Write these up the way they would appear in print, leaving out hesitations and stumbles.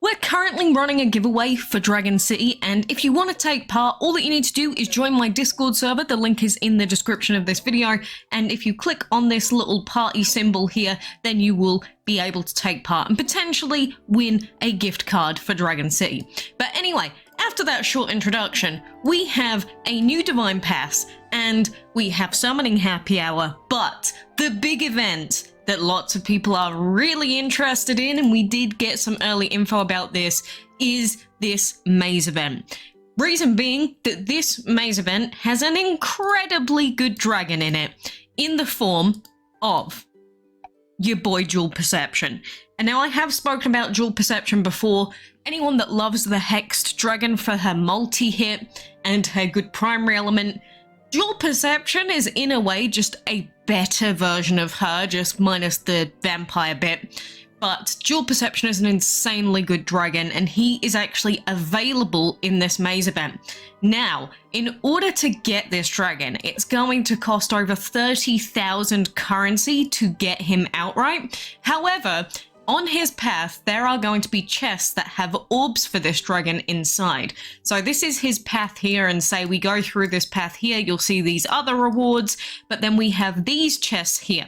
We're currently running a giveaway for Dragon City, and if you want to take part, all that you need to do is join my Discord server. The link is in the description of this video, and if you click on this little party symbol here, then you will be able to take part and potentially win a gift card for Dragon City. But anyway, after that short introduction, we have a new Divine Pass, and we have Summoning Happy Hour, but the big event that lots of people are really interested in, and we did get some early info about this, is this maze event. Reason being that this maze event has an incredibly good dragon in it, in the form of your boy Dual Perception. And now I have spoken about Dual Perception before. Anyone that loves the Hexed Dragon for her multi-hit and her good primary element, Dual Perception is in a way just a better version of her, just minus the vampire bit. But Dual Perception is an insanely good dragon, and he is actually available in this maze event. Now, in order to get this dragon, it's going to cost over 30,000 currency to get him outright. However, on his path, there are going to be chests that have orbs for this dragon inside. So this is his path here, and say we go through this path here, you'll see these other rewards, but then we have these chests here.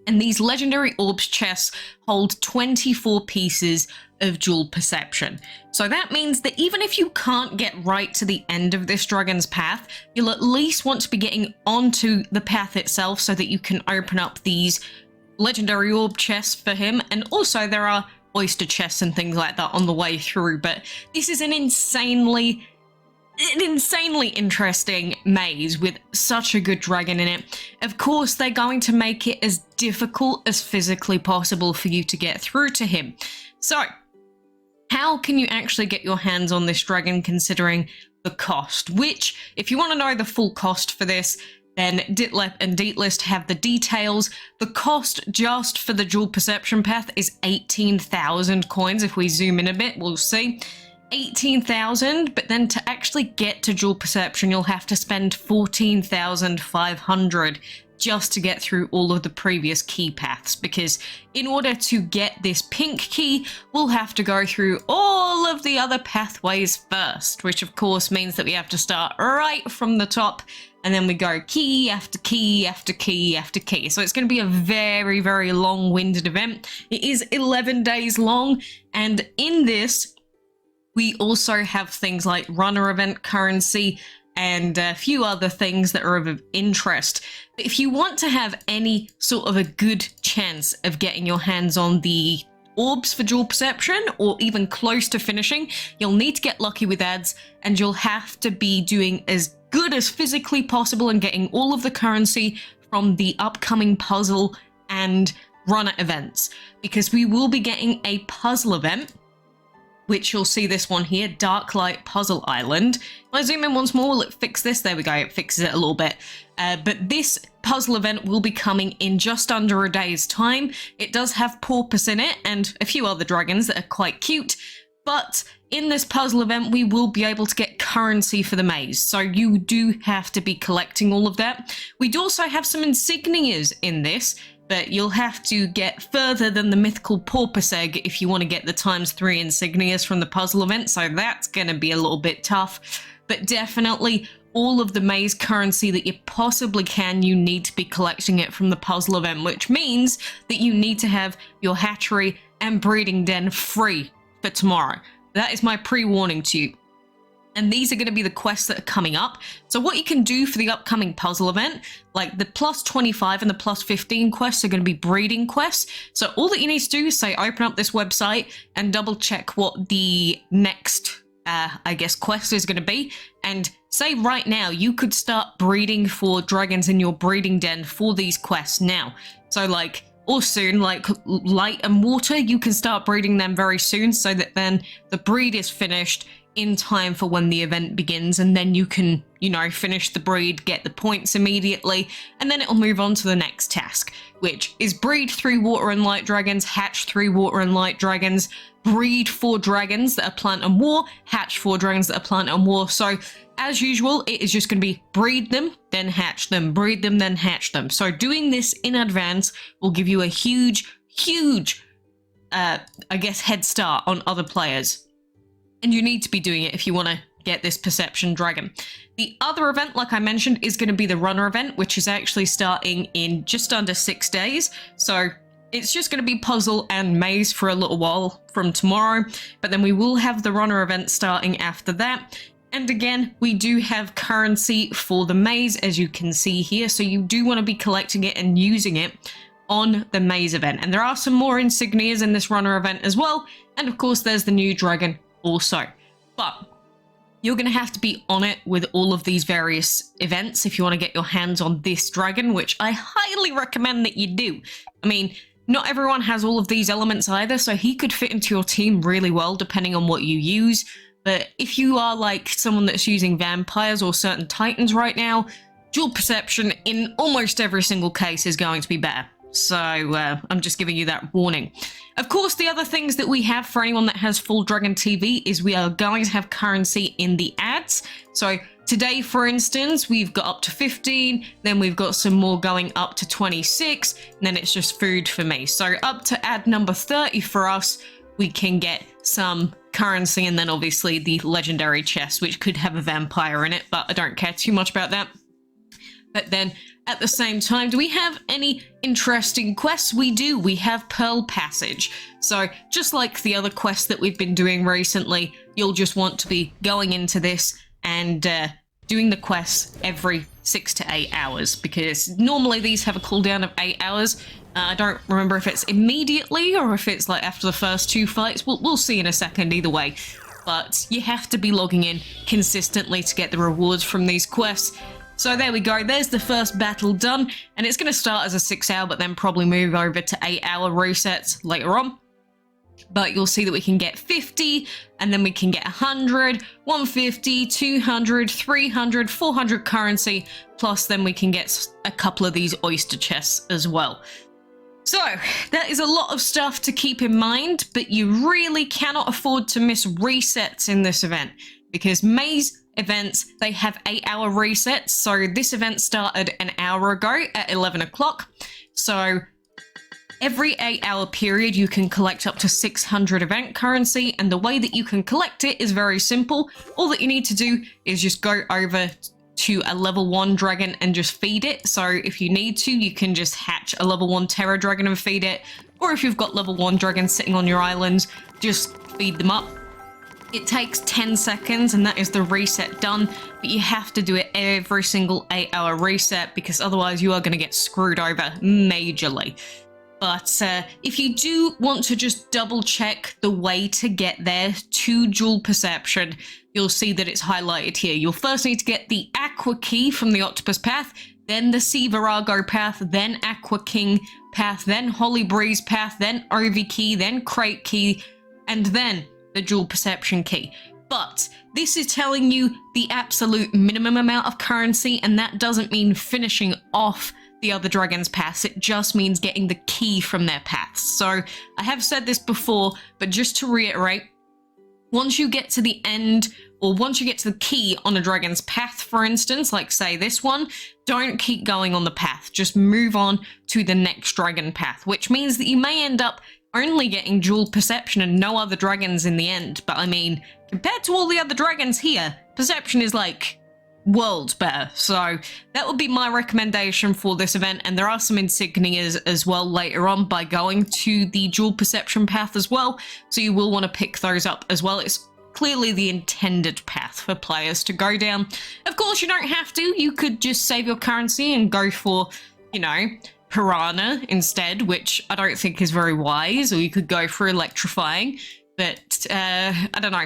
And these legendary orbs chests hold 24 pieces of Dual Perception. So that means that even if you can't get right to the end of this dragon's path, you'll at least want to be getting onto the path itself so that you can open up these legendary orb chests for him. And also there are oyster chests and things like that on the way through, but this is an insanely interesting maze with such a good dragon in it. Of course, they're going to make it as difficult as physically possible for you to get through to him. So how can you actually get your hands on this dragon considering the cost? Which, if you want to know the full cost for this, then Ditlep and Deetlist have the details. The cost just for the Dual Perception path is 18,000 coins. If we zoom in a bit, we'll see 18,000, but then to actually get to Dual Perception, you'll have to spend 14,500 just to get through all of the previous key paths, because in order to get this pink key, we'll have to go through all of the other pathways first, which of course means that we have to start right from the top, and then we go key after key after key after key. So it's going to be a very, very long-winded event. It is 11 days long, and in this, we also have things like runner event currency and a few other things that are of interest. But if you want to have any sort of a good chance of getting your hands on the orbs for Dual Perception, or even close to finishing, you'll need to get lucky with ads, and you'll have to be doing as good as physically possible and getting all of the currency from the upcoming puzzle and runner events, because we will be getting a puzzle event, which you'll see this one here, Dark Light Puzzle Island. When I zoom in once more, will it fix this? There we go, it fixes it a little bit. But this puzzle event will be coming in just under a day's time. It does have Porpoise in it and a few other dragons that are quite cute. But in this puzzle event, we will be able to get currency for the maze. So you do have to be collecting all of that. We do also have some insignias in this, but you'll have to get further than the mythical porpoise egg if you want to get the ×3 insignias from the puzzle event, so that's going to be a little bit tough. But definitely all of the maze currency that you possibly can, you need to be collecting it from the puzzle event, which means that you need to have your hatchery and breeding den free for tomorrow. That is my pre-warning to you. And these are going to be the quests that are coming up. So what you can do for the upcoming puzzle event, like the +25 and the +15 quests are going to be breeding quests. So all that you need to do is say, open up this website and double check what the next, I guess, quest is going to be. And say right now, you could start breeding for dragons in your breeding den for these quests now. So like, or soon, like light and water, you can start breeding them very soon so that then the breed is finished in time for when the event begins, and then you can, you know, finish the breed, get the points immediately, and then it'll move on to the next task, which is breed 3 water and light dragons, hatch 3 water and light dragons, breed 4 dragons that are plant and war, hatch 4 dragons that are plant and war. So as usual, it is just going to be breed them, then hatch them, breed them, then hatch them. So doing this in advance will give you a huge I guess, head start on other players. And you need to be doing it if you want to get this Perception Dragon. The other event, like I mentioned, is going to be the Runner event, which is actually starting in just under 6 days. So it's just going to be puzzle and maze for a little while from tomorrow, but then we will have the Runner event starting after that. And again, we do have currency for the maze, as you can see here, so you do want to be collecting it and using it on the maze event. And there are some more insignias in this Runner event as well, and of course there's the new dragon also. But you're going to have to be on it with all of these various events if you want to get your hands on this dragon, which I highly recommend that you do. I mean, not everyone has all of these elements either, so he could fit into your team really well depending on what you use. But if you are like someone that's using vampires or certain titans right now, dual perception in almost every single case is going to be better. So I'm just giving you that warning. Of course, the other things that we have for anyone that has Full Dragon TV is we are going to have currency in the ads. So today, for instance, we've got up to 15, then we've got some more going up to 26, and then it's just food for me. So up to ad number 30 for us, we can get some currency, and then obviously the legendary chest, which could have a vampire in it, but I don't care too much about that. But then at the same time, do we have any interesting quests? We do. We have Pearl Passage. So just like the other quests that we've been doing recently, you'll just want to be going into this and doing the quests every 6 to 8 hours, because normally these have a cooldown of 8 hours. I don't remember if it's immediately or if it's like after the first 2 fights. We'll see in a second either way. But you have to be logging in consistently to get the rewards from these quests. So there we go, there's the first battle done, and it's going to start as a 6-hour, but then probably move over to 8-hour resets later on. But you'll see that we can get 50, and then we can get 100, 150, 200, 300, 400 currency, plus then we can get a couple of these oyster chests as well. So, that is a lot of stuff to keep in mind, but you really cannot afford to miss resets in this event, because maze events, they have 8-hour resets. So this event started an hour ago at 11 o'clock. So every 8-hour period, you can collect up to 600 event currency. And the way that you can collect it is very simple. All that you need to do is just go over to a level 1 dragon and just feed it. So if you need to, you can just hatch a level 1 terror dragon and feed it. Or if you've got level 1 dragons sitting on your islands, just feed them up. It takes 10 seconds and that is the reset done, but you have to do it every single 8-hour reset because otherwise you are going to get screwed over majorly. But if you do want to just double check the way to get there to dual perception, you'll see that it's highlighted here. You'll first need to get the Aqua Key from the Octopus Path, then the Sea Virago Path, then Aqua King Path, then Holly Breeze Path, then Ovi Key, then Crate Key, and then the dual perception key. But this is telling you the absolute minimum amount of currency, and that doesn't mean finishing off the other dragon's paths. It just means getting the key from their paths. So I have said this before, but just to reiterate, once you get to the end, or once you get to the key on a dragon's path, for instance, like say this one, don't keep going on the path. Just move on to the next dragon path, which means that you may end up only getting dual perception and no other dragons in the end. But I mean, compared to all the other dragons here, perception is like worlds better. So that would be my recommendation for this event. And there are some insignias as well later on by going to the dual perception path as well. So you will want to pick those up as well. It's clearly the intended path for players to go down. Of course, you don't have to. You could just save your currency and go for, you know, Piranha instead, which I don't think is very wise, or you could go for Electrifying, but I don't know.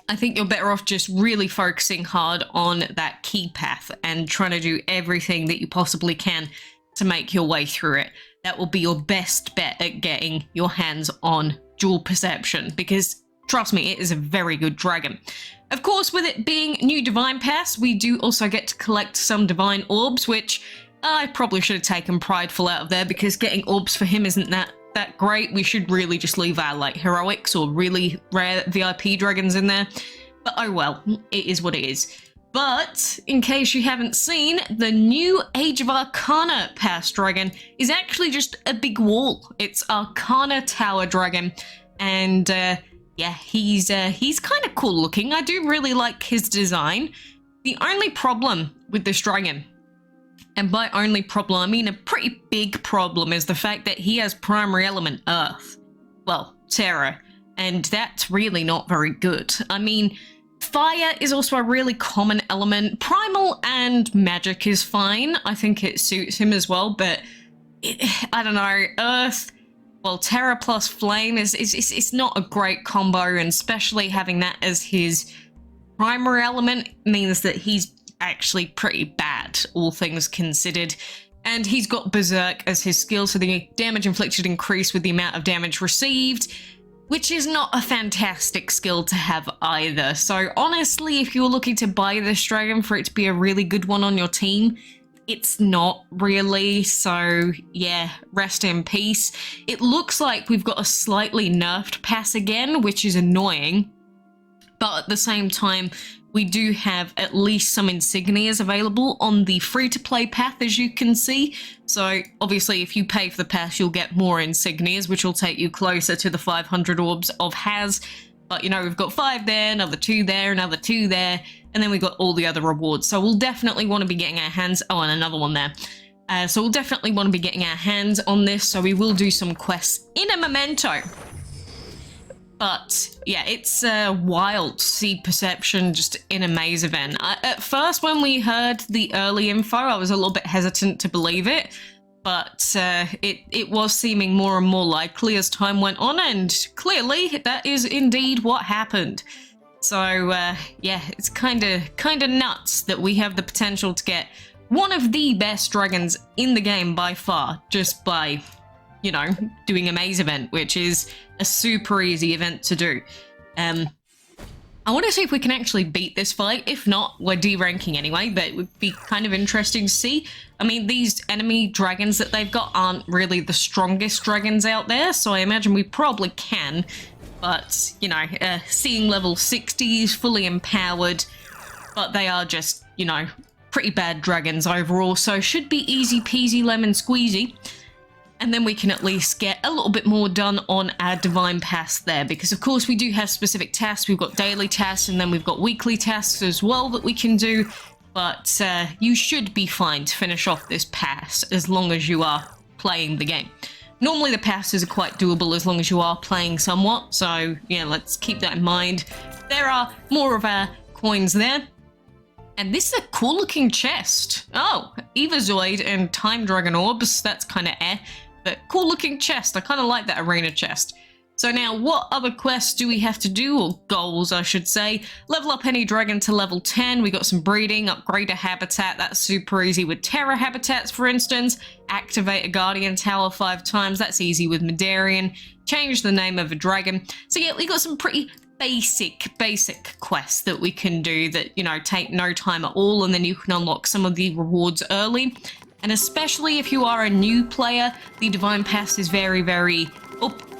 I think you're better off just really focusing hard on that key path and trying to do everything that you possibly can to make your way through it. That will be your best bet at getting your hands on dual perception, because trust me, it is a very good dragon. Of course, with it being new Divine Pass, we do also get to collect some Divine Orbs, which I probably should have taken Prideful out of there because getting orbs for him isn't that great. We should really just leave our like heroics or really rare VIP dragons in there. But oh well, it is what it is. But in case you haven't seen, the new Age of Arcana Pass Dragon is actually just a big wall. It's Arcana Tower Dragon, and yeah, he's kind of cool looking. I do really like his design. The only problem with this dragon, and by only problem I mean a pretty big problem, is the fact that he has primary element Earth. Well, Terra, and that's really not very good. I mean, fire is also a really common element. Primal and magic is fine. I think it suits him as well, but I don't know, Earth, well, Terra plus Flame is not a great combo, and especially having that as his primary element means that he's actually pretty bad, all things considered. And he's got Berserk as his skill, so the damage inflicted increased with the amount of damage received, which is not a fantastic skill to have either. So honestly, if you're looking to buy this dragon for it to be a really good one on your team, it's not really. So yeah, rest in peace. It looks like we've got a slightly nerfed pass again, which is annoying. But at the same time, we do have at least some insignias available on the free-to-play path, as you can see. So obviously, if you pay for the pass, you'll get more insignias, which will take you closer to the 500 orbs of Haz. But, you know, we've got 5 there, another 2 there, another 2 there, and then we've got all the other rewards. So we'll definitely want to be getting our hands... Oh, and another one there. So we'll definitely want to be getting our hands on this, so we will do some quests in a memento. But yeah, it's wild to see Perception just in a maze event. At first, when we heard the early info, I was a little bit hesitant to believe it, but it was seeming more and more likely as time went on, and clearly that is indeed what happened. So yeah, it's kind of nuts that we have the potential to get one of the best dragons in the game by far, just by, you know, doing a maze event, which is a super easy event to do. I want to see if we can actually beat this fight. If not, we're D-ranking anyway, but it would be kind of interesting to see. I mean, these enemy dragons that they've got aren't really the strongest dragons out there, so I imagine we probably can. But, you know, seeing level 60s, fully empowered, but they are just, you know, pretty bad dragons overall, so should be easy peasy lemon squeezy. And then we can at least get a little bit more done on our Divine Pass there, because of course we do have specific tasks. We've got daily tasks and then we've got weekly tasks as well that we can do, but you should be fine to finish off this pass as long as you are playing the game. Normally the passes are quite doable as long as you are playing somewhat, so yeah, let's keep that in mind. There are more of our coins there. And this is a cool looking chest. Oh, Evazoid and Time Dragon Orbs, that's kind of but cool looking chest. I kind of like that arena chest. So now, what other quests do we have to do, or goals I should say? Level up any dragon to level 10. We got some breeding, upgrade a habitat, that's super easy with Terra habitats for instance. Activate a Guardian Tower 5 times, that's easy with Medarian. Change the name of a dragon. So yeah, we got some pretty basic quests that we can do that, you know, take no time at all, and then you can unlock some of the rewards early. And especially if you are a new player, the Divine Pass is very,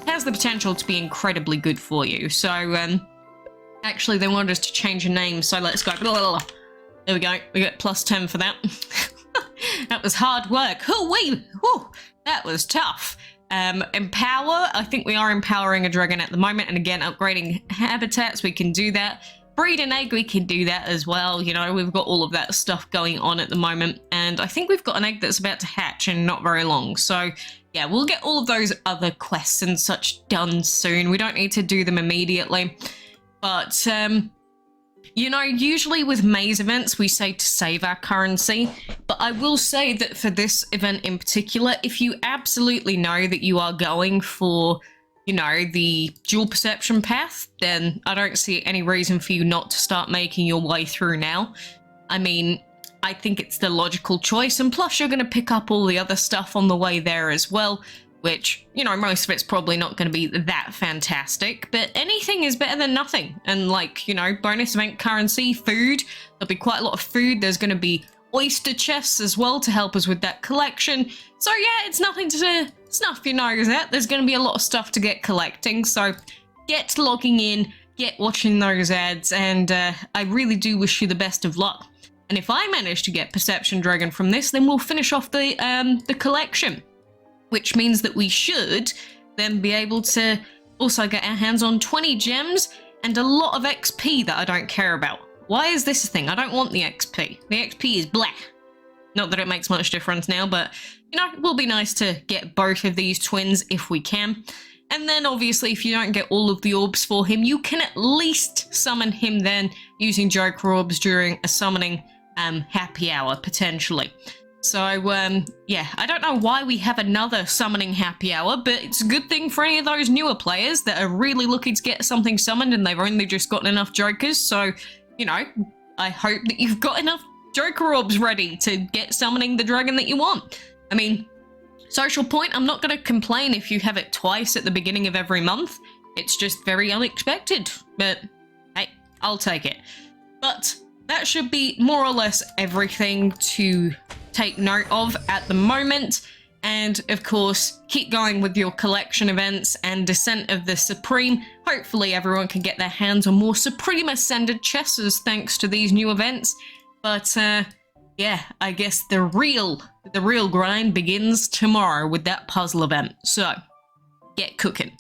has the potential to be incredibly good for you. So, actually they wanted us to change a name, so let's go. There we go, we got plus 10 for that. That was hard work. That was tough. Empower, I think we are empowering a dragon at the moment, and again, upgrading habitats, we can do that. Breed an egg, we can do that as well. You know, we've got all of that stuff going on at the moment, and I think we've got an egg that's about to hatch in not very long. So yeah, we'll get all of those other quests and such done soon. We don't need to do them immediately, but you know, usually with maze events, we say to save our currency, but I will say that for this event in particular, if you absolutely know that you are going for, you know, the dual perception path, then I don't see any reason for you not to start making your way through now. I mean, I think it's the logical choice, and plus you're going to pick up all the other stuff on the way there as well, which, you know, most of it's probably not going to be that fantastic, but anything is better than nothing. And like, you know, bonus event currency, food, there'll be quite a lot of food. There's going to be oyster chests as well to help us with that collection. So yeah, it's nothing to snuff your nose at. There's going to be a lot of stuff to get collecting, so get logging in, get watching those ads, and I really do wish you the best of luck. And if I manage to get Perception Dragon from this, then we'll finish off the collection, which means that we should then be able to also get our hands on 20 gems and a lot of XP that I don't care about. Why is this a thing? I don't want the XP. The XP is blah. Not that it makes much difference now, but, you know, it will be nice to get both of these twins if we can. And then, obviously, if you don't get all of the orbs for him, you can at least summon him then using Joker Orbs during a summoning happy hour, potentially. So, yeah, I don't know why we have another summoning happy hour, but it's a good thing for any of those newer players that are really looking to get something summoned and they've only just gotten enough Jokers. So, you know, I hope that you've got enough Joker Orbs ready to get summoning the dragon that you want. I mean, social point, I'm not going to complain if you have it twice at the beginning of every month. It's just very unexpected, but hey, I'll take it. But that should be more or less everything to take note of at the moment. And of course, keep going with your collection events and Descent of the Supreme. Hopefully everyone can get their hands on more Supreme Ascended chesses thanks to these new events. But yeah, I guess the real grind begins tomorrow with that puzzle event. So, get cooking.